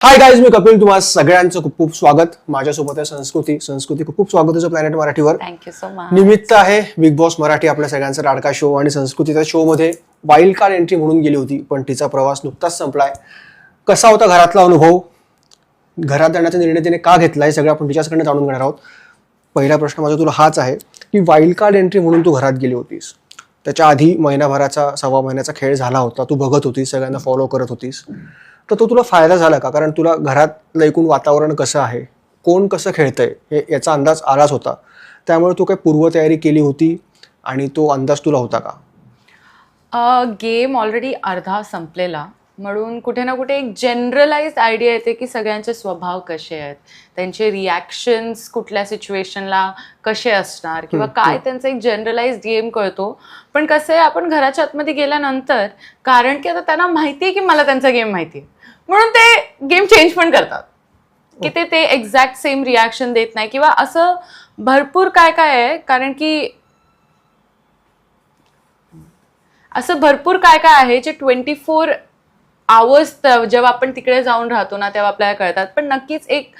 Hi guys, मी कपिल. तुम्हा सगळ्यांचं खूप खूप स्वागत. माझ्यासोबत आहे संस्कृती खूप खूप स्वागत आहे प्लॅनेट मराठीवर. Thank you so much. निमित्त आहे बिग बॉस मराठी, आपल्या सगळ्यांचा लाडका शो. आणि संस्कृतीच्या शो मध्ये वाईल्ड कार्ड एंट्री म्हणून गेली होती, पण तिचा प्रवास नुकताच संपलाय. कसा होता घरातला अनुभव, घरात जाण्याचा निर्णय तिने का घेतला, हे सगळं आपण तिच्याकडनं जाणून घेणार आहोत. पहिला प्रश्न माझा तुला हाच आहे की वाईल्ड कार्ड एंट्री म्हणून तू घरात गेली होतीस, त्याच्या आधी महिनाभराचा सव्वा महिन्याचा खेळ झाला होता, तू बघत होतीस, सगळ्यांना फॉलो करत होतीस, तर तो तुला फायदा झाला का? कारण तुला घरातलं एकूण वातावरण कसं आहे, कोण कसं खेळतंय हे याचा अंदाज आलाच होता, त्यामुळे तू काही पूर्वतयारी केली होती आणि तो अंदाज तुला होता का? गेम ऑलरेडी अर्धा संपलेला, म्हणून कुठे ना कुठे एक जनरलाइज्ड आयडिया येते की सगळ्यांचे स्वभाव कसे आहेत, त्यांचे रिॲक्शन्स कुठल्या सिच्युएशनला कसे असणार किंवा काय, त्यांचा एक जनरलाइज्ड गेम कळतो. पण कसं आहे, आपण घराच्या आतमध्ये गेल्यानंतर, कारण की आता त्यांना माहिती आहे की मला त्यांचा गेम माहिती आहे, म्हणून ते गेम चेंज पण करतात की ते एक्झॅक्ट सेम रिॲक्शन देत नाही किंवा असं भरपूर काय काय आहे. कारण की असं भरपूर काय काय आहे जे 24 आवर्स जेव्हा आपण तिकडे जाऊन राहतो ना, तेव्हा आपल्याला कळतात. पण नक्कीच एक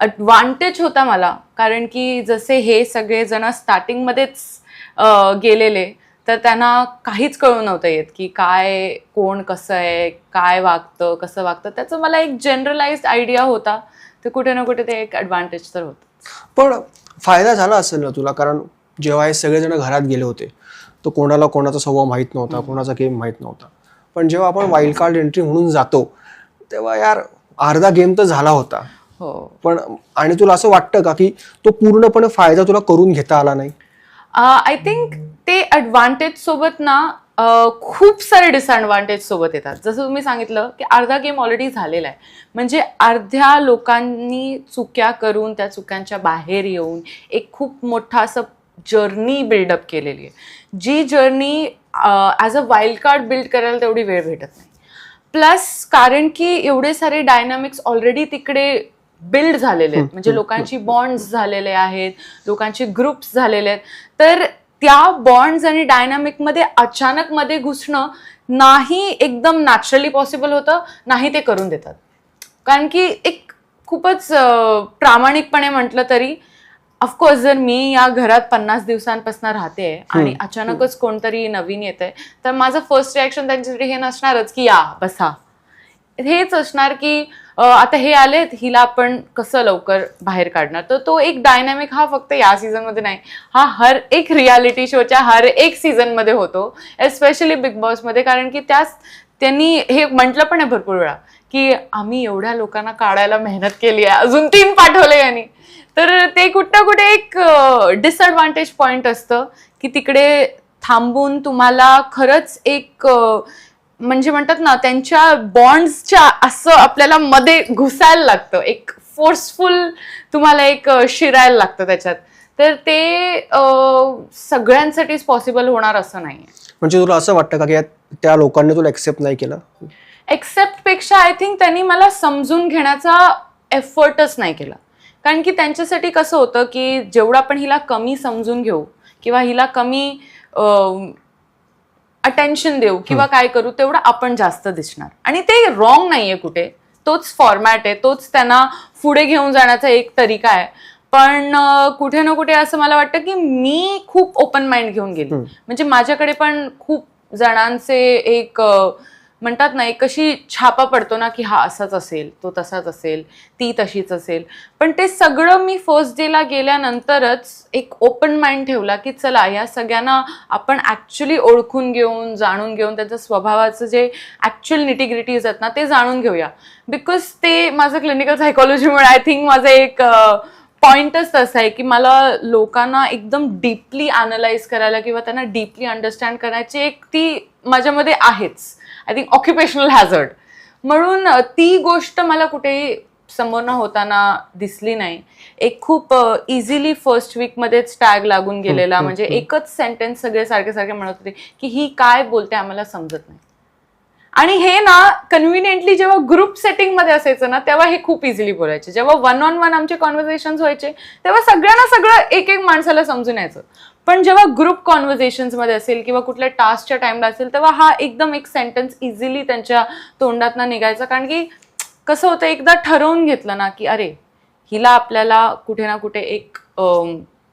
ॲडव्हान्टेज होता मला, कारण की जसे हे सगळे जण स्टार्टिंगमध्येच गेलेले, तर त्यांना काहीच कळून नव्हतं येत की काय, कोण कसं आहे, काय वागतं, कसं वागतं. त्याचं मला एक जनरलाइज्ड आयडिया होता, तर कुठे ना कुठे ते एक ॲडव्हान्टेज तर होतं. पण फायदा झाला असेल ना तुला, कारण जेव्हा हे सगळेजण घरात गेले होते तो कोणाला कोणाचा स्वभाव माहीत नव्हता, कोणाचा गेम माहीत नव्हता. पण जेव्हा आपण वाईल्ड कार्ड एंट्री म्हणून जातो तेव्हा यार अर्धा गेम तर झाला होता. हो. पण आणि तुला असं वाटतं का की तो पूर्णपणे फायदा तुला करून घेता आला नाही? आय थिंक ते ॲडव्हान्टेज सोबत ना खूप सारे डिसएडव्हान्टेज सोबत येतात. जसं तुम्ही सांगितलं की अर्धा गेम ऑलरेडी झालेला आहे, म्हणजे अर्ध्या लोकांनी चुक्या करून त्या चुक्यांच्या बाहेर येऊन एक खूप मोठा असं जर्नी बिल्डअप केलेली आहे. जी journey as a wild card build करायला तेवढी वेळ भेटत नाही. प्लस कारण की एवढे सारे डायनामिक्स ऑलरेडी तिकडे बिल्ड झालेले आहेत, म्हणजे लोकांची बॉन्ड्स झालेले आहेत, लोकांचे ग्रुप्स झालेले आहेत. तर त्या बॉन्ड्स आणि डायनामिकमध्ये अचानक मध्ये घुसणं नाही एकदम नॅचरली पॉसिबल होतं, नाही ते करून देतात. कारण की एक खूपच प्रामाणिकपणे म्हटलं तरी, ऑफकोर्स जर मी या घरात 50 दिवसांपासून राहते आणि अचानकच कोणतरी नवीन येतंय, तर माझं फर्स्ट रिॲक्शन त्यांच्यासाठी हे नसणारच की या बसा. हेच असणार की आता हे आलेत, हिला आपण कसं लवकर बाहेर काढणार. तर तो एक डायनॅमिक हा फक्त या सीझनमध्ये नाही, हा हर एक रियालिटी शोच्या हर एक सीझनमध्ये होतो, एस्पेशली बिग बॉसमध्ये. कारण की त्यांनी हे म्हटलं पण आहे भरपूर वेळा की आम्ही एवढ्या लोकांना काढायला मेहनत केली आहे, अजून 3 पाठवले यांनी. तर ते कुठं ना कुठे एक डिसएडव्हान्टेज पॉईंट असतं की तिकडे थांबून तुम्हाला खरंच एक म्हणजे म्हणतात ना, त्यांच्या बॉन्ड्सच्या असं आपल्याला मध्ये घुसायला लागतं, एक फोर्सफुल तुम्हाला एक शिरायला लागतं त्याच्यात. तर ते सगळ्यांसाठीच पॉसिबल होणार असं नाही. म्हणजे तुला असं वाटतं का की त्या लोकांनी तुला एक्सेप्ट नाही केलं? एक्सेप्ट पेक्षा आय थिंक त्यांनी मला समजून घेण्याचा एफर्टच नाही केला. कारण की त्यांच्यासाठी कसं होतं की जेवढं आपण हिला कमी समजून घेऊ किंवा हिला कमी अटेन्शन देऊ किंवा काय करू, तेवढं आपण जास्त दिसणार. आणि ते रॉंग नाहीये कुठे, तोच फॉर्मॅट आहे, तोच त्यांना पुढे घेऊन जाण्याचा एक तरीका आहे. पण कुठे ना कुठे असं मला वाटतं की मी खूप ओपन माइंड घेऊन गेली. म्हणजे माझ्याकडे पण खूप जणांचे एक म्हणतात ना, एक कशी छापा पडतो ना की हा असाच असेल, तो तसाच असेल, ती तशीच असेल. पण ते सगळं मी फर्स्ट डेला गेल्यानंतरच एक ओपन माइंड ठेवला की चला या सगळ्यांना आपण ॲक्च्युली ओळखून घेऊन, जाणून घेऊन, त्यांच्या स्वभावाचं जे ॲक्च्युअल निटीग्रिटीज आहेत ना ते जाणून घेऊया. बिकॉज ते माझं क्लिनिकल सायकोलॉजीमुळे आय थिंक माझं एक पॉईंटच तसं आहे की मला लोकांना एकदम डीपली अॅनलाइज करायला किंवा त्यांना डीपली अंडरस्टँड करायची एक ती माझ्यामध्ये आहेच. I think occupational hazard. म्हणून ती गोष्ट मला कुठेही समोर न होताना दिसली नाही. एक खूप इझिली फर्स्ट वीकमध्येच टॅग लागून गेलेला, म्हणजे एकच सेंटेन्स सगळे सारखे सारखे म्हणत होते की ही काय बोलते आम्हाला समजत नाही. आणि हे ना कन्व्हिनियंटली जेव्हा ग्रुप सेटिंग मध्ये असायचं ना, तेव्हा हे खूप इझिली बोलायचे. जेव्हा 1-on-1 आमचे कॉन्व्हर्सेशन्स व्हायचे तेव्हा सगळ्यांना सगळं एक एक माणसाला समजून यायचं. पण जेव्हा ग्रुप कॉन्व्हर्सेशन्स मध्ये असेल किंवा कुठल्या टास्कच्या टाइमला असेल, तेव्हा हा एकदम एक सेंटेन्स इझिली त्यांच्या तोंडातनं निघायचा. कारण की कसं होतं, एकदा ठरवून घेतलं ना की अरे हिला आपल्याला कुठे ना कुठे एक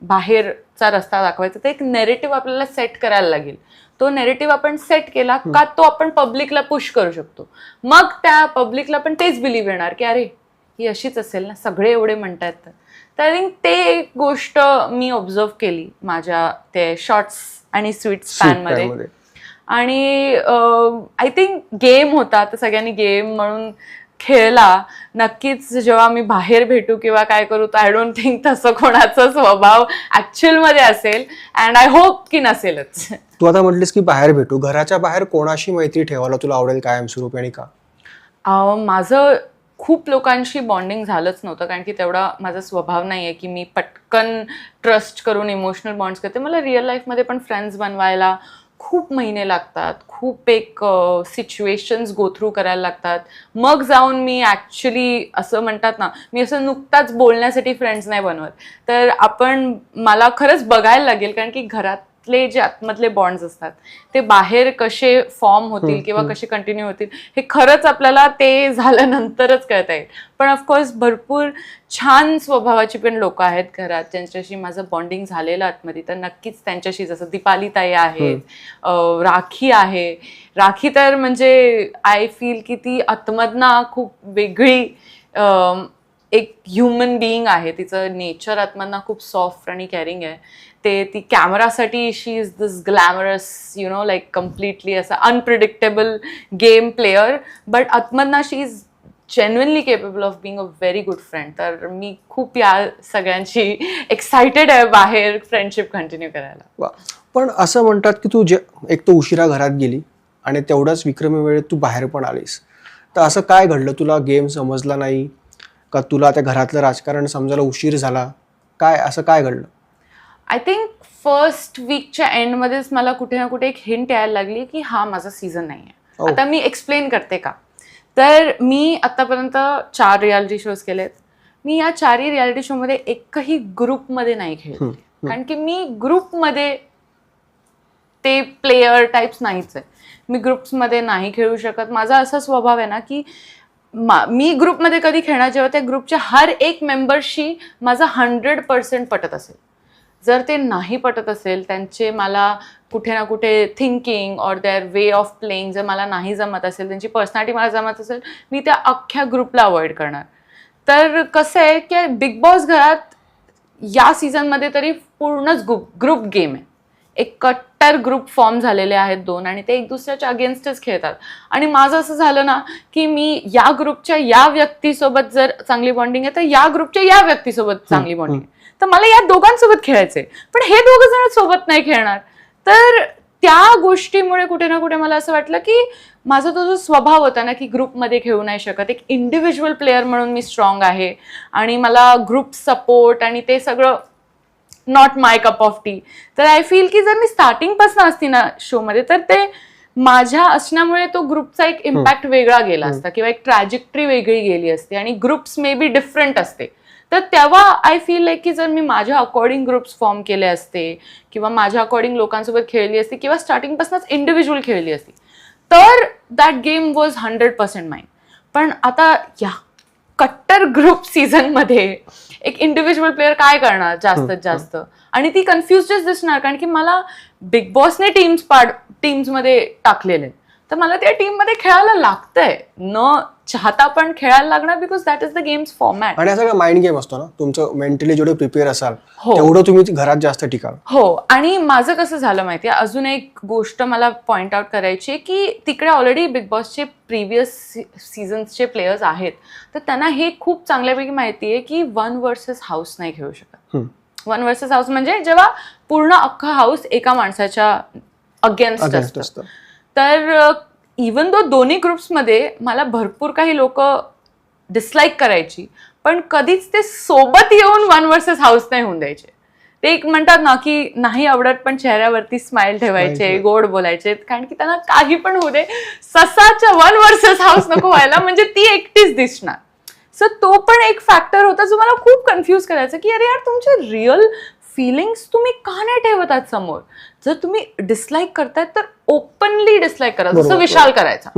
बाहेरचा रस्ता दाखवायचा, तर एक नेरेटिव्ह आपल्याला सेट करायला लागेल. तो नेरेटिव्ह आपण सेट केला का तो आपण पब्लिकला पुश करू शकतो. मग त्या पब्लिकला पण तेच बिलीव्ह येणार की अरे ही अशीच असेल ना, सगळे एवढे म्हणतात. तर आय थिंक ते एक गोष्ट मी ऑब्झर्व केली माझ्या ते शॉर्ट्स आणि स्वीट स्पॅनमध्ये. आणि आय थिंक गेम होता, तर सगळ्यांनी गेम म्हणून खेळला. नक्कीच जेव्हा मी बाहेर भेटू किंवा काय करू, तर आय डोंट थिंक तसं कोणाचा स्वभाव ऍक्च्युअल मध्ये असेल, अँड आय होप की नसेलच. तू आता म्हटलीस की बाहेर भेटू, घराच्या बाहेर कोणाशी मैत्री ठेवायला तुला आवडेल कायमस्वरूपी आणि का? माझं खूप लोकांशी बॉन्डिंग झालंच नव्हतं, कारण की तेवढा माझा स्वभाव नाही आहे की मी पटकन ट्रस्ट करून इमोशनल बॉन्ड्स करते. मला रिअल लाईफमध्ये पण फ्रेंड्स बनवायला खूप महिने लागतात, खूप एक सिच्युएशन्स गो थ्रू करायला लागतात. मग जाऊन मी ॲक्च्युली असं म्हणतात ना, मी असं नुकताच बोलण्यासाठी फ्रेंड्स नाही बनवत. तर मला खरंच बघायला लागेल, कारण की घरातले जे आतमधले बॉन्ड्स असतात ते बाहेर कसे फॉर्म होतील किंवा कसे कंटिन्यू होतील हे खरंच आपल्याला ते झाल्यानंतरच कळता येईल. पण ऑफकोर्स भरपूर छान स्वभावाची पण लोक आहेत घरात ज्यांच्याशी माझं बॉन्डिंग झालेलं आतमध्ये. तर नक्कीच त्यांच्याशी, जसं दीपाली ताई आहे, राखी आहे. राखी तर म्हणजे आय फील की ती आतमधनं खूप वेगळी एक ह्युमन बिईंग आहे. तिचं नेचर आतमधनं खूप सॉफ्ट आणि केअरिंग आहे. ती कॅमेरासाठी she is this glamorous, you know, like completely असं अनप्रिडिक्टेबल गेम प्लेअर, बट आतमधनं she is genuinely capable of being a very good friend. तर मी खूप या सगळ्यांची एक्सायटेड आहे बाहेर फ्रेंडशिप कंटिन्यू करायला. पण असं म्हणतात की तू एक तर उशिरा घरात गेली आणि तेवढ्याच विक्रमी वेळेत तू बाहेर पण आलीस, तर असं काय घडलं? तुला गेम समजला नाही का? तुला त्या घरातलं राजकारण समजायला उशीर झाला? असं काय घडलं? आय थिंक फर्स्ट वीकच्या एंडमध्येच मला कुठे ना कुठे एक हिंट यायला लागली की हा माझा सीझन नाही आहे. आता मी एक्सप्लेन करते का. तर मी आतापर्यंत 4 रियालिटी शोज केलेत. मी या 4ही रियालिटी शो मध्ये एकही ग्रुपमध्ये नाही खेळले, कारण की मी ग्रुपमध्ये ते प्लेयर टाइप्स नाहीच आहे. मी ग्रुप्समध्ये नाही खेळू शकत. माझा असा स्वभाव आहे ना की मी ग्रुपमध्ये कधी खेळणार जेव्हा त्या ग्रुपच्या हर एक मेंबरशी माझा 100% पटत असेल. जर ते नाही पटत असेल, त्यांचे मला कुठे ना कुठे thinking or their way of playing जर मला नाही जमत असेल, त्यांची पर्सनॅलिटी मला जमत असेल, मी त्या अख्ख्या ग्रुपला अवॉइड करणार. तर कसं आहे की बिग बॉस घरात या सीझनमध्ये तरी पूर्णच ग्रुप गेम आहे. एक कट्टर ग्रुप फॉर्म झालेले आहेत 2, आणि ते एक दुसऱ्याच्या अगेन्स्टच खेळतात. आणि माझं असं झालं ना की मी या ग्रुपच्या या व्यक्तीसोबत जर चांगली बॉन्डिंग आहे, तर या ग्रुपच्या या व्यक्तीसोबत चांगली बॉन्डिंग आहे, तर मला या दोघांसोबत खेळायचंय. पण हे दोघं जण सोबत नाही खेळणार. तर त्या गोष्टीमुळे कुठे ना कुठे मला असं वाटलं की माझा तो जो स्वभाव होता ना की ग्रुपमध्ये खेळू नाही शकत, एक इंडिव्हिज्युअल प्लेअर म्हणून मी स्ट्रॉंग आहे आणि मला ग्रुप सपोर्ट आणि ते सगळं not my cup of T. तर आय फील की जर मी स्टार्टिंगपासून असती ना शोमध्ये, तर ते माझ्या असण्यामुळे तो ग्रुपचा एक इम्पॅक्ट वेगळा गेला असता किंवा एक ट्रॅजेक्टरी वेगळी गेली असते आणि ग्रुप्स मे बी डिफरंट असते. तर तेव्हा आय फील लाईक की जर मी माझ्या अकॉर्डिंग ग्रुप्स फॉर्म केले असते किंवा माझ्या अकॉर्डिंग लोकांसोबत खेळली असती किंवा स्टार्टिंगपासूनच इंडिव्हिज्युअल खेळली असती, तर दॅट गेम वॉज 100% माइन. पण आता या कट्टर ग्रुप सीझनमध्ये एक इंडिव्हिज्युअल प्लेअर काय करणार जास्तीत जास्त, आणि ती कन्फ्युजच दिसणार, कारण की मला बिग बॉसने टीम्समध्ये टाकलेले, तर मला त्या टीममध्ये खेळायला लागतंय, न चाहता पण खेळायला लागणार, because that is the games format. आणि सगळं माइंड गेम असतो ना, तुमचं मेंटली जेवढे प्रिपेअर असाल तेवढं तुम्ही घरात जास्त टिकाल. हो. आणि माझं कसं झालं माहितीये, अजून एक गोष्ट मला पॉइंट आउट करायची आहे की तिकडे ऑलरेडी बिग बॉसचे प्रिव्हियस सीझन्सचे प्लेयर्स आहेत, तर त्यांना हे खूप चांगल्यापैकी माहिती आहे की 1 वर्सेस हाऊस नाही खेळू शकत. 1 वर्सेस हाऊस म्हणजे जेव्हा पूर्ण अख्खा हाऊस एका माणसाच्या अगेन्स्ट असतं. तर इवन दो दोन्ही ग्रुप्समध्ये मला भरपूर काही लोक डिसलाईक करायची, पण कधीच ते सोबत येऊन 1 वर्सेस हाऊस नाही होऊन द्यायचे. ते एक म्हणतात ना की नाही आवडत पण चेहऱ्यावरती स्माइल ठेवायचे, गोड बोलायचे, कारण की त्यांना काही पण होऊ दे, ससाच्या 1 वर्सेस हाऊस नको व्हायला, म्हणजे ती एकटीच दिसणार. सो तो पण एक फॅक्टर होता जो मला खूप कन्फ्यूज करायचा की अरे यार, तुमचे रिअल फिलिंग्स तुम्ही का नाही ठेवत आहात समोर? जर तुम्ही डिसलाईक करतायत तर ओपनली डिसलाईक करा, जसं बरोबर. विशाल करायचा.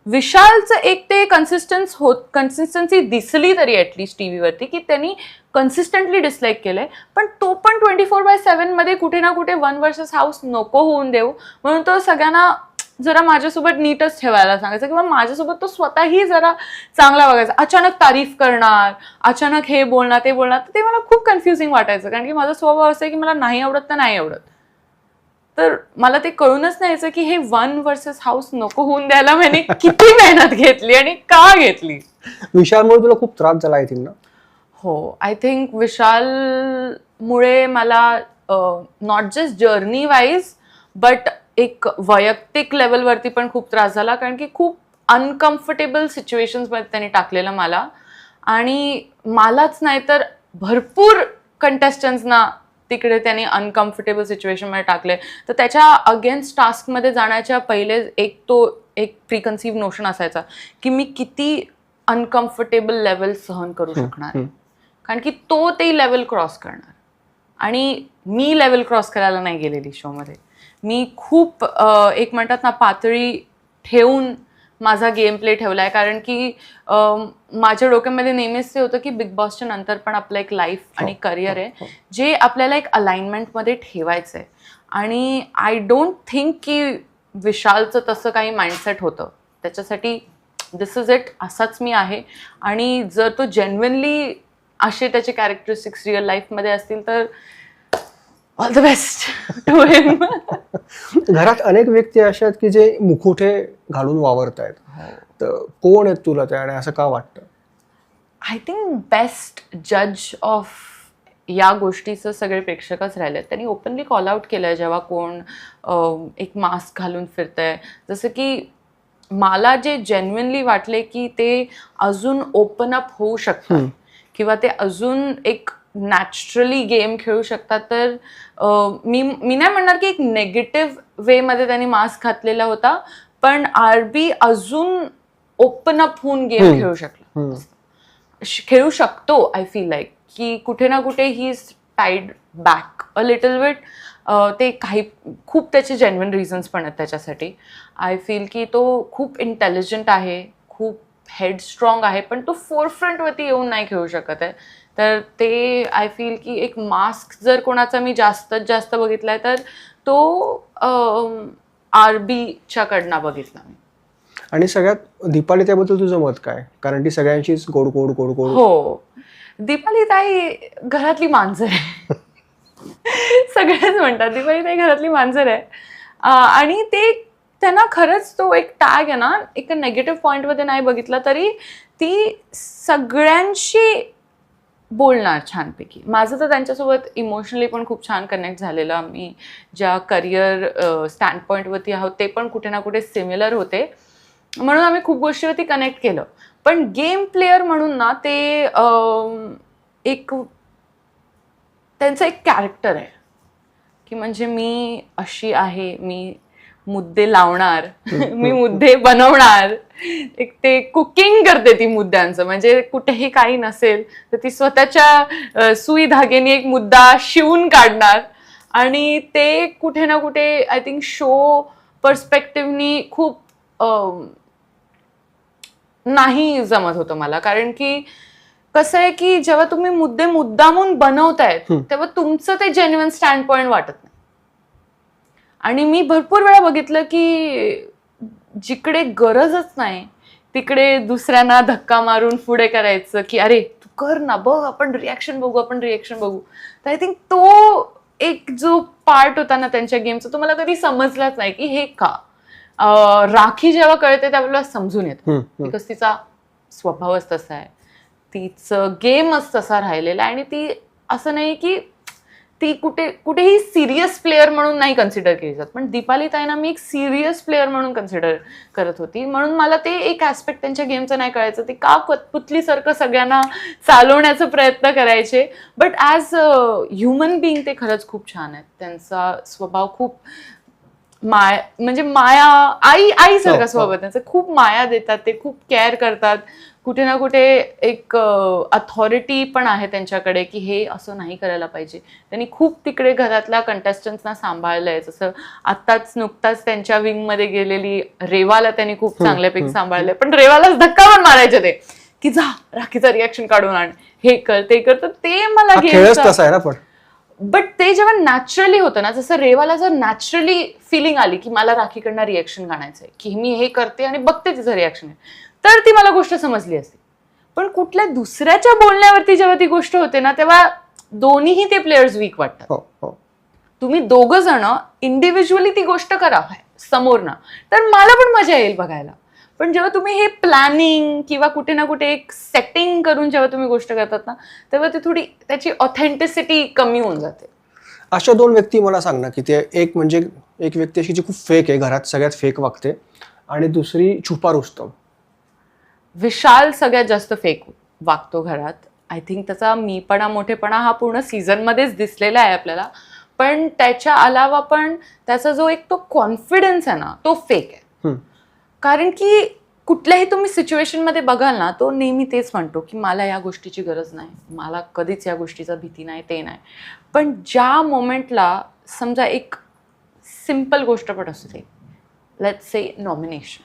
विशालचं एक ते कन्सिस्टन्सी दिसली तरी ऍटलिस्ट टीव्हीवरती की त्यांनी कन्सिस्टंटली डिसलाईक केलंय, पण तो पण 24/7 मध्ये कुठे ना कुठे वन वर्सेस हाऊस नको होऊन देऊ म्हणून तो सगळ्यांना जरा माझ्यासोबत नीटच ठेवायला सांगायचं किंवा माझ्यासोबत तो स्वतःही जरा चांगला बघायचा. अचानक तारीफ करणार, अचानक हे बोलणार ते बोलणार, तर ते मला खूप कन्फ्युजिंग वाटायचं. कारण की माझा स्वभाव असा आहे की मला नाही आवडत तर नाही आवडत. तर मला ते कळूनच नाही यायचं की हे वन वर्सेस हाऊस नको होऊन द्यायला मैंने किती मेहनत घेतली आणि का घेतली. विशालमुळे तुला खूप त्रास झाला आय थिंक ना? हो, आय थिंक विशालमुळे मला not just journey wise but एक वैयक्तिक लेवलवरती पण खूप त्रास झाला. कारण की खूप अनकम्फर्टेबल सिच्युएशन्समध्ये त्यांनी टाकलेलं मला, आणि मलाच नाही तर भरपूर कंटेस्टंट्सना तिकडे त्यांनी अनकम्फर्टेबल सिच्युएशनमध्ये टाकले. तर त्याच्या अगेन्स्ट टास्कमध्ये जाण्याच्या पहिले एक प्रिकन्सिव्ह नोशन असायचा की मी किती अनकम्फर्टेबल लेवल सहन करू शकणार आहे. कारण की तो ते लेवल क्रॉस करणार, आणि मी लेवल क्रॉस करायला नाही गेलेली शोमध्ये. मी खूप एक म्हणतात ना पातळी ठेवून माझा गेम प्ले ठेवलाय. कारण की माझ्या डोक्यामध्ये नेहमीच ते होतं की बिग बॉसच्या नंतर पण आपलं एक लाईफ आणि करिअर आहे जे आपल्याला एक अलाइनमेंटमध्ये ठेवायचं आहे. आणि आय डोंट थिंक की विशालचं तसं काही माइंडसेट होतं. त्याच्यासाठी दिस इज इट, असाच मी आहे. आणि जर तो जेन्युइनली असे त्याचे कॅरेक्टरिस्टिक्स रिअल लाईफमध्ये असतील तर ऑल द बेस्ट टू हिम. घरात अनेक व्यक्ती अशा आहेत की जे मुखोटे घालून वावरत आहेत, तर कोण आहेत तुला त्या आणि असं का वाटतं? आय थिंक बेस्ट जज ऑफ या गोष्टीचं सगळे प्रेक्षकच राहिले. त्यांनी ओपनली कॉल आउट केलंय जेव्हा कोण एक मास्क घालून फिरतंय. जसं की मला जे जेन्युइनली वाटले की ते अजून ओपन अप होऊ शकतात किंवा ते अजून एक नॅचरली गेम खेळू शकतात, तर मी नाही म्हणणार की एक नेगेटिव्ह वेमध्ये त्यांनी मास्क घातलेला होता, पण आरबी अजून ओपन अप होऊन गेम खेळू शकतो. आय फील लाईक की कुठे ना कुठे ही is tied back a little bit. ते काही खूप त्याचे जेन्युइन रिझन्स पण आहेत त्याच्यासाठी. आय फील की तो खूप इंटेलिजंट आहे, खूप हेड स्ट्रॉंग आहे, पण तो फोरफ्रंटवरती येऊन नाही खेळू शकत आहे. तर ते आय फील की एक मास्क जर कोणाचा मी जास्तीत जास्त बघितलाय तर तो आरबीच्या कडनं बघितला मी. आणि सगळ्यात दीपाली त्याबद्दल तुझं मत काय? कारण ती सगळ्यांचीच गोड गोड गोड गोड. हो, दीपाली ताई घरातली मांजर आहे. सगळेच म्हणतात दीपाली ताई घरातली मांजर आहे. आणि ते त्यांना खरंच तो एक टॅग आहे ना, एक नेगेटिव्ह पॉईंटमध्ये नाही बघितला तरी ती सगळ्यांशी बोलणार छानपैकी. माझं तर त्यांच्यासोबत इमोशनली पण खूप छान कनेक्ट झालेलं. आम्ही ज्या करिअर स्टँड पॉईंटवरती आहोत ते पण कुठे ना कुठे सिमिलर होते, म्हणून आम्ही खूप गोष्टीवरती कनेक्ट केलं. पण गेम प्लेअर म्हणून ना ते एक त्यांचं एक कॅरेक्टर आहे की म्हणजे मी अशी आहे, मी मुद्दे लावणार, मी मुद्दे बनवणार. एक ते कुकिंग करते ती मुद्द्यांचं, म्हणजे कुठेही काही नसेल तर ती स्वतःच्या सुई धागेने एक मुद्दा शिवून काढणार. आणि ते कुठे ना कुठे आय थिंक शो पर्स्पेक्टिव्हनी खूप नाही जमत होतं मला. कारण की कसं आहे की जेव्हा तुम्ही मुद्दे मुद्दामून बनवतायत तेव्हा तुमचं ते जेन्युइन स्टँड पॉइंट वाटत नाही. आणि मी भरपूर वेळा बघितलं की जिकडे गरजच नाही तिकडे दुसऱ्यांना धक्का मारून पुढे करायचं की अरे तू कर ना, बघ आपण रिॲक्शन बघू. तर आय थिंक तो एक जो पार्ट होता ना त्यांच्या गेमचा तो मला कधी समजलाच नाही की हे का. राखी जेव्हा कळते त्यावेळेला समजून येतं, बिकॉज तिचा स्वभावच तसा आहे, तिचं गेमच तसा राहिलेला आहे. आणि ती असं नाही की ती कुठेही सिरियस प्लेअर म्हणून नाही कन्सिडर केली जात, पण दीपाली ताईंना मी एक सिरियस प्लेअर म्हणून कन्सिडर करत होती. म्हणून मला ते एक ऍस्पेक्ट त्यांच्या गेमचं नाही कळायचं, ते का कठपुतलीसारखं सगळ्यांना चालवण्याचा प्रयत्न करायचे. बट ॲज ह्युमन बिईंग ते खरंच खूप छान आहेत. त्यांचा स्वभाव खूप म्हणजे माया आईसारखा स्वभाव त्यांचा, खूप माया देतात, ते खूप केअर करतात, कुठे ना कुठे एक अथॉरिटी पण आहे त्यांच्याकडे की हे असं नाही करायला पाहिजे. त्यांनी खूप तिकडे घरातल्या कंटेस्टंट्सना सांभाळलंय. जसं आत्ताच नुकताच त्यांच्या विंगमध्ये गेलेली रेवाला त्यांनी खूप चांगल्यापैकी सांभाळलंय. पण रेवालाच धक्का पण मारायचे ते की जा राखीचा रिॲक्शन काढून आण, हे कर ते कर. तर ते मला खेळच तसा आहे ना. पण बट ते जेव्हा नॅचरली होतं ना, जसं रेवाला जर नॅचरली फिलिंग आली की मला राखीकडनं रिॲक्शन काढायचंय, की मी हे करते आणि बघते तिचं रिॲक्शन आहे, तर ती मला गोष्ट समजली असते. पण कुठल्या दुसऱ्याच्या बोलण्यावरती जेव्हा ती गोष्ट होते ना, तेव्हा दोन्हीही ते प्लेयर्स वीक वाटतात. हो हो. तुम्ही दोघं जण इंडिव्हिज्युअली ती गोष्ट करा समोरनं, तर मला पण मजा येईल बघायला. पण जेव्हा तुम्ही हे प्लॅनिंग किंवा कुठे ना कुठे एक सेटिंग करून जेव्हा तुम्ही गोष्ट करतात ना, तेव्हा ती थोडी त्याची ऑथेंटिसिटी कमी होऊन जाते. अशा दोन व्यक्ती मला सांग ना, की ते एक म्हणजे एक व्यक्ती अशी जी खूप फेक आहे, घरात सगळ्यात फेक वागते, आणि दुसरी छुपा रुस्तम. विशाल सगळ्यात जास्त फेक वागतो घरात. आय थिंक त्याचा मीपणा मोठेपणा हा पूर्ण सीझनमध्येच दिसलेला आहे आपल्याला. पण त्याच्या अलावा पण त्याचा जो एक तो कॉन्फिडन्स आहे ना, तो फेक आहे. कारण की कुठल्याही तुम्ही सिच्युएशनमध्ये बघाल ना, तो नेहमी तेच म्हणतो की मला या गोष्टीची गरज नाही, मला कधीच या गोष्टीचा भीती नाही, ते नाही. पण ज्या मोमेंटला समजा एक सिम्पल गोष्ट पण असते, लेट्स से नॉमिनेशन,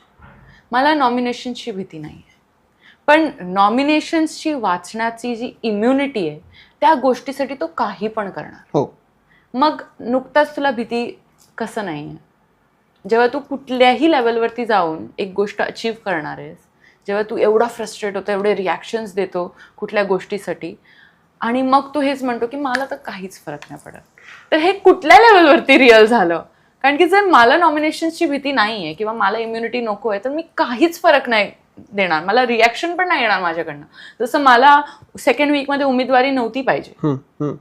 मला नॉमिनेशनची भीती नाही आहे, पण नॉमिनेशन्सची वाचण्याची जी इम्युनिटी आहे त्या गोष्टीसाठी तो काही पण करणार. हो. मग नुकताच तुला भीती कसं नाही आहे? जेव्हा तू कुठल्याही लेवलवरती जाऊन एक गोष्ट अचीव्ह करणार आहेस, जेव्हा तू एवढा फ्रस्ट्रेट होतो, एवढे रिॲक्शन्स देतो कुठल्या गोष्टीसाठी, आणि मग तू हेच म्हणतो की मला तर काहीच फरक नाही पडत, तर हे कुठल्या लेवलवरती रिअल झालं? कारण की जर मला नॉमिनेशन्सची भीती नाही आहे किंवा मला इम्युनिटी नको आहे, तर मी काहीच फरक नाही देणार, मला रिॲक्शन पण नाही येणार माझ्याकडनं. जसं मला सेकंड वीकमध्ये उमेदवारी नव्हती पाहिजे,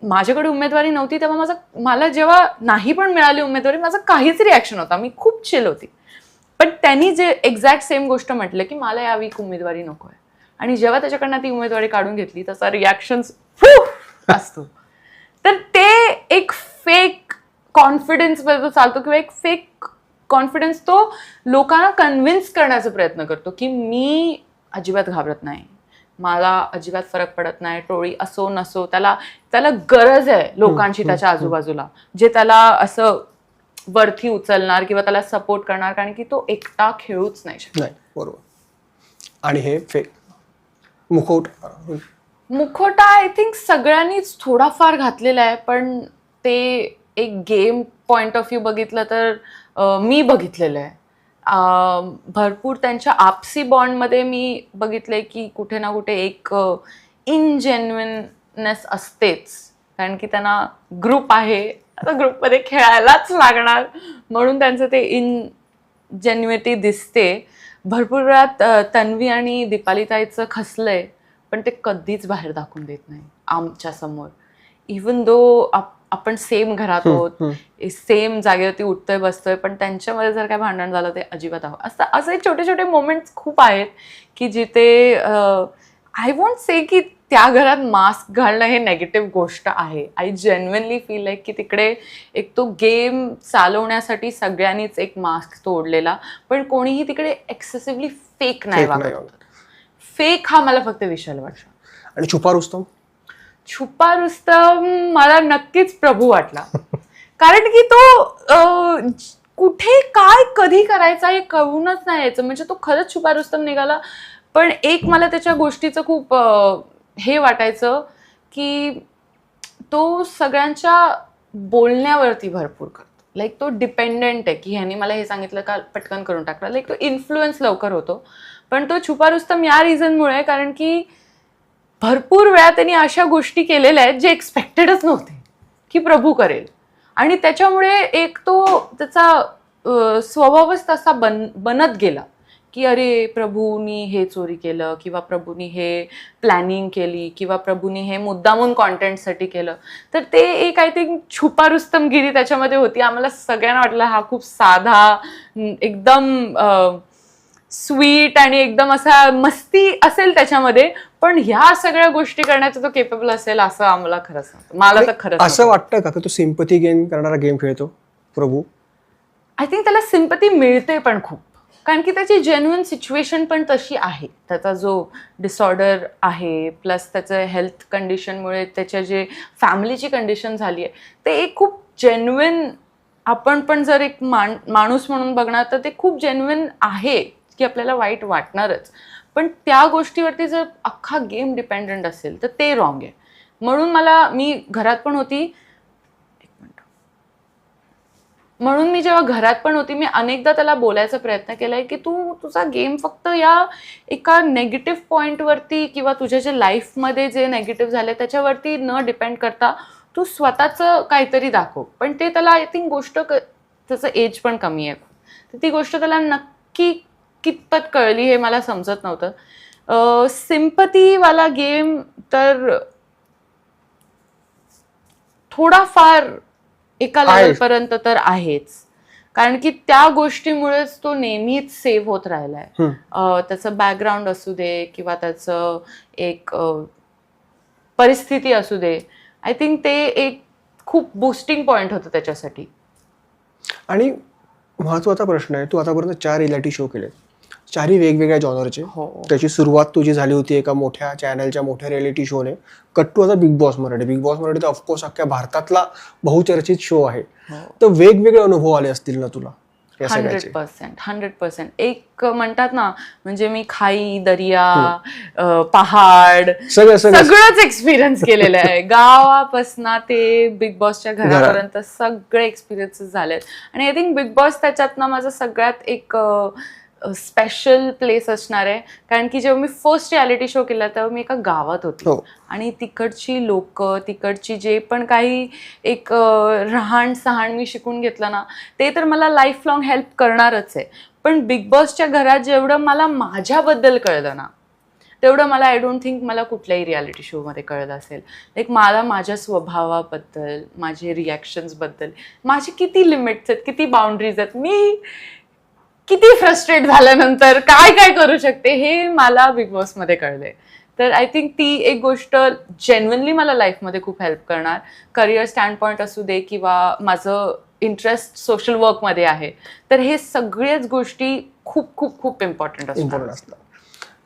माझ्याकडे उमेदवारी नव्हती, तेव्हा मला जेव्हा नाही पण मिळाली उमेदवारी, माझं काहीच रिॲक्शन होता, मी खूप चिल होती. पण त्यांनी जे एक्झॅक्ट सेम गोष्ट म्हटलं की मला या वीक उमेदवारी नको आहे, आणि जेव्हा त्याच्याकडनं ती उमेदवारी काढून घेतली त्याचा रिॲक्शन्स असतो. तर ते एक फेक कॉन्फिडन्स बद्दल चालतो, किंवा एक फेक कॉन्फिडन्स तो लोकांना कन्व्हिन्स करण्याचा प्रयत्न करतो की मी अजिबात घाबरत नाही, मला अजिबात फरक पडत नाही, टोळी असो नसो, त्याला गरज आहे लोकांची त्याच्या आजूबाजूला, जे त्याला असं वरती उचलणार किंवा त्याला सपोर्ट करणार, कारण की तो एकटा खेळूच नाही शकत. बरोबर. आणि हे फेक मुखवटा आय थिंक सगळ्यांनीच थोडाफार घातलेला आहे, पण ते एक गेम पॉइंट ऑफ व्ह्यू बघितलं तर मी बघितलेलं आहे. भरपूर त्यांच्या आपसी बॉन्डमध्ये मी बघितलंय की कुठे ना कुठे एक इनजेन्युइननेस असतेच, कारण की त्यांना ग्रुप आहे, आता ग्रुपमध्ये खेळायलाच लागणार, म्हणून त्यांचं ते इनजेन्युइटी दिसते. भरपूर वेळात तन्वी आणि दीपालीताईचं खसलंय, पण ते कधीच बाहेर दाखवून देत नाही आमच्या समोर. इवन दो आपण सेम घरात आहोत, सेम जागेवरती उठतोय बसतोय, पण त्यांच्यामध्ये जर काय भांडण झालं ते अजिबात असे छोटे छोटे मोमेंट्स खूप आहेत की जिथे आय वॉन्ट से की त्या घरात मास्क घालणं हे नेगेटिव्ह गोष्ट आहे. आय जेन्युइनली फील लाईक की तिकडे एक तो गेम चालवण्यासाठी सगळ्यांनीच एक मास्क तोडलेला, पण कोणीही तिकडे एक्सेसिव्हली फेक नाही वागत. फेक हा मला फक्त विशाल वाटला. आणि छुपा रुस्तम मला नक्कीच प्रभू वाटला, कारण की तो कुठे काय कधी करायचा हे कळूनच नाही यायचं. म्हणजे तो खरंच छुपा रुस्तम निघाला. पण एक मला त्याच्या गोष्टीचं खूप हे वाटायचं की तो सगळ्यांच्या बोलण्यावरती भरपूर करतो. लाईक तो डिपेंडेंट आहे की ह्यानी मला हे सांगितलं का पटकन करून टाकला. लाईक तो इन्फ्लुएन्स लवकर होतो. पण तो छुपा रुस्तम या रिझनमुळे, कारण की भरपूर वेळा त्यांनी अशा गोष्टी केलेल्या आहेत जे एक्सपेक्टेडच नव्हते की प्रभू करेल, आणि त्याच्यामुळे एक तो त्याचा स्वभावच तसा बनत गेला की अरे प्रभूनी हे चोरी केलं, किंवा प्रभूनी हे प्लॅनिंग केली, किंवा प्रभूनी हे मुद्दामून कॉन्टेंटसाठी केलं. तर ते एक आय थिंक छुपा रुस्तमगिरी त्याच्यामध्ये होती. आम्हाला सगळ्यांना वाटलं हा खूप साधा, एकदम स्वीट आणि एकदम असा मस्ती असेल त्याच्यामध्ये, पण ह्या सगळ्या गोष्टी करण्याचं तो केपेबल असेल असं आम्हाला खरंच मला तर खरंच असं वाटतं का की तो सिम्पथी गेन करणारा गेम खेळतो प्रभू? आय थिंक त्याला सिम्पथी मिळते पण खूप, कारण की त्याची जेन्युइन सिच्युएशन पण तशी आहे. त्याचा जो डिसऑर्डर आहे प्लस त्याचं हेल्थ कंडिशनमुळे त्याच्या जे फॅमिलीची कंडिशन झाली आहे ते एक खूप जेन्युइन, आपण पण जर एक माणूस म्हणून बघणार तर ते खूप जेन्युइन आहे की आपल्याला वाईट वाटणारच. पण त्या गोष्टीवरती जर अख्खा गेम डिपेंडंट असेल तर ते रॉंग आहे. म्हणून मी घरात पण होती, म्हणून मी जेव्हा घरात पण होती मी अनेकदा त्याला बोलायचा प्रयत्न केलाय की तुझा गेम फक्त या एका नेगेटिव्ह पॉईंटवरती किंवा तुझ्या जे लाईफमध्ये जे नेगेटिव्ह झाले त्याच्यावरती न डिपेंड करता तू स्वतःचं काहीतरी दाखव. पण ते त्याला आय थिंक गोष्ट त्याचं एज पण कमी आहे तर ती गोष्ट त्याला नक्की कितपत कळली हे मला समजत नव्हतं. सिम्पथीवाला गेम तर थोडाफार एका लेवलपर्यंत तर आहेच, कारण की त्या गोष्टीमुळेच तो नेहमीच सेव्ह होत राहिलाय. त्याचं बॅकग्राऊंड असू दे किंवा त्याचं एक परिस्थिती असू दे, आय थिंक ते एक खूप बुस्टिंग पॉइंट होतं त्याच्यासाठी. आणि महत्वाचा प्रश्न आहे, तू आतापर्यंत 4 रियालिटी शो केले, 4ही वेगवेगळ्या जॉनरचे. त्याची सुरुवात तुझी झाली होती एका मोठ्या चॅनलच्या मोठ्या रियालिटी शोने, कट्टू आता big boss Marathi. Big boss Marathi तर ऑफकोर्स अख्ख्या भारतातला बहुचर्चित शो आहे. तर वेगवेगळे अनुभव आले असतील ना तुला? 100%. एक म्हणतात ना, म्हणजे मी खाई, दर्या, पहाड सगळंच एक्सपिरियन्स केलेलं आहे. गावापासून ते बिग बॉसच्या घरापर्यंत सगळे एक्सपिरियन्सेस झालेत. आणि आय थिंक बिग बॉस त्याच्यातनं माझं सगळ्यात एक स्पेशल प्लेस असणार आहे, कारण की जेव्हा मी फर्स्ट रियालिटी शो केला तेव्हा मी एका गावात होती आणि तिकडची लोक, तिकडची जे पण काही एक राहण सहाण मी शिकून घेतलं ना ते तर मला लाईफ लॉंग हेल्प करणारच आहे. पण बिग बॉसच्या घरात जेवढं मला माझ्याबद्दल कळलं ना तेवढं मला आय डोंट थिंक मला कुठल्याही रियालिटी शोमध्ये कळलं असेल. एक मला माझ्या स्वभावाबद्दल, माझे रिॲक्शन्सबद्दल, माझे किती लिमिट्स आहेत, किती बाउंड्रीज आहेत, मी किती फ्रस्ट्रेट झाल्यानंतर काय काय करू शकते हे मला बिग बॉसमध्ये कळले. तर आय थिंक ती एक गोष्ट जेन्युइनली मला लाईफमध्ये खूप हेल्प करणार. करिअर स्टँड पॉईंट असू दे किंवा माझं इंटरेस्ट सोशल वर्कमध्ये आहे, तर हे सगळ्याच गोष्टी खूप खूप खूप इम्पॉर्टंट असतात.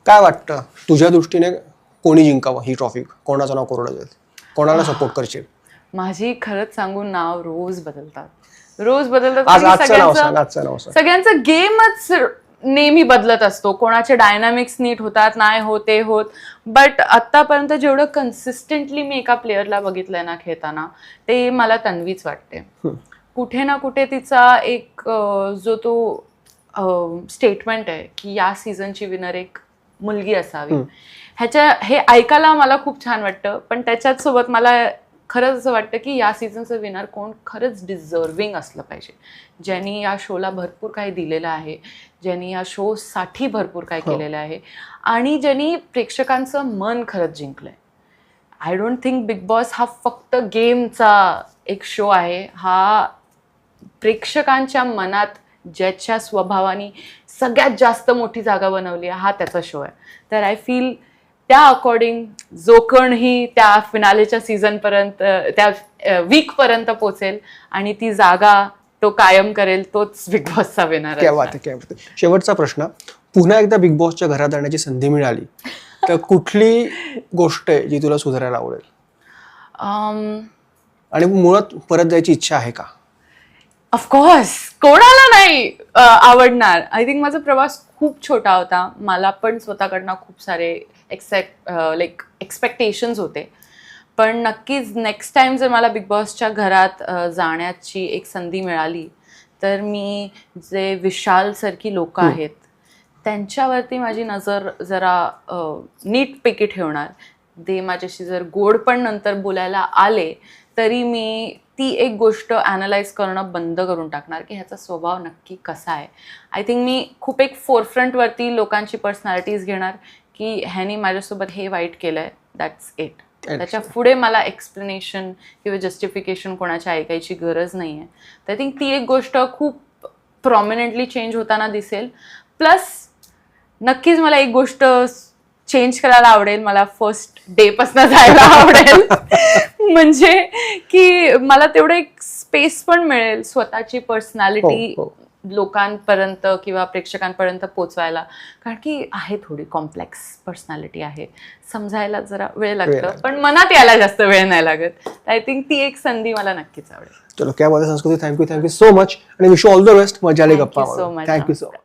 काय वाटतं तुझ्या दृष्टीने कोणी जिंकावं ही ट्रॉफी? कोणाचं नाव कोरडं जाईल? कोणाला सपोर्ट करशील? माझी खरंच सांगून नाव रोज बदलतात. सगळ्यांचं गेमच नेहमी बदलत असतो. कोणाचे डायनामिक्स नीट होतात, नाही होते होत. बट आतापर्यंत जेवढं कन्सिस्टंटली मी एका प्लेअरला बघितलंय ना खेळताना ते मला तन्वीच वाटते. कुठे ना कुठे तिचा एक जो तो स्टेटमेंट आहे की या सीझनची विनर एक मुलगी असावी, हे ऐकायला मला खूप छान वाटतं. पण त्याच्याच सोबत मला खरंच असं वाटतं की या सीझनचं विनर कोण खरंच डिझर्विंग असलं पाहिजे, ज्यांनी या शोला भरपूर काही दिलेलं आहे, ज्यांनी या शोसाठी भरपूर काही केलेलं आहे आणि ज्यांनी प्रेक्षकांचं मन खरंच जिंकलंय. I don't think Bigg Boss हा फक्त गेमचा एक शो आहे. हा प्रेक्षकांच्या मनात ज्याच्या स्वभावाने सगळ्यात जास्त मोठी जागा बनवली आहे हा त्याचा शो आहे. तर आय फील त्या अकॉर्डिंग जो कोणही त्या फिनालेच्या सीझनपर्यंत, त्या वीकपर्यंत पोचेल आणि ती जागा तो कायम करेल तोच बिग बॉसचा विनर आहे. शेवटचा प्रश्न, पुन्हा एकदा बिग बॉसच्या घरात जाण्याची संधी मिळाली तर कुठली गोष्ट आहे जी तुला सुधारायला आवडेल? आणि मुळात परत जायची इच्छा आहे का? ऑफकोर्स, कोणाला नाही आवडणार. आय थिंक माझा प्रवास खूप छोटा होता. मला पण स्वतःकडनं खूप सारे एक्सपेक्टेशन्स होते. पण नक्कीच नेक्स्ट टाइम जर मला बिग बॉसच्या घरात जाण्याची एक संधी मिळाली तर मी जे विशालसारखी लोक आहेत त्यांच्यावरती माझी नजर जरा नीटपैकी ठेवणार. ते माझ्याशी जर गोड पण नंतर बोलायला आले तरी मी ती एक गोष्ट ॲनालाइज करणं बंद करून टाकणार की ह्याचा स्वभाव नक्की कसा आहे. आय थिंक मी खूप एक फोरफ्रंटवरती लोकांची पर्सनॅलिटीज घेणार की ह्यानी माझ्यासोबत हे वाईट केलं आहे, दॅट्स इट. त्याच्या पुढे मला एक्सप्लेनेशन किंवा जस्टिफिकेशन कोणाच्या ऐकायची गरज नाही आहे. तर आय थिंक ती एक गोष्ट खूप प्रॉमिनंटली चेंज होताना दिसेल. प्लस नक्कीच मला एक गोष्ट चेंज करायला आवडेल, मला फर्स्ट डे पासून जायला आवडेल. म्हणजे की मला तेवढं एक स्पेस पण मिळेल स्वतःची पर्सनॅलिटी लोकांपर्यंत किंवा प्रेक्षकांपर्यंत पोचवायला, कारण की आहे थोडी कॉम्प्लेक्स पर्सनॅलिटी आहे, समजायला जरा वेळ लागतो, पण मनात यायला जास्त वेळ नाही लागत. आय थिंक ती एक संधी मला नक्कीच आवडेल. चलो, क्या बात है संस्कृती. थँक्यू सो मच आणि विश ऑल द बेस्ट. मजा आली Thank you गप्पा. so much. Thank you so much.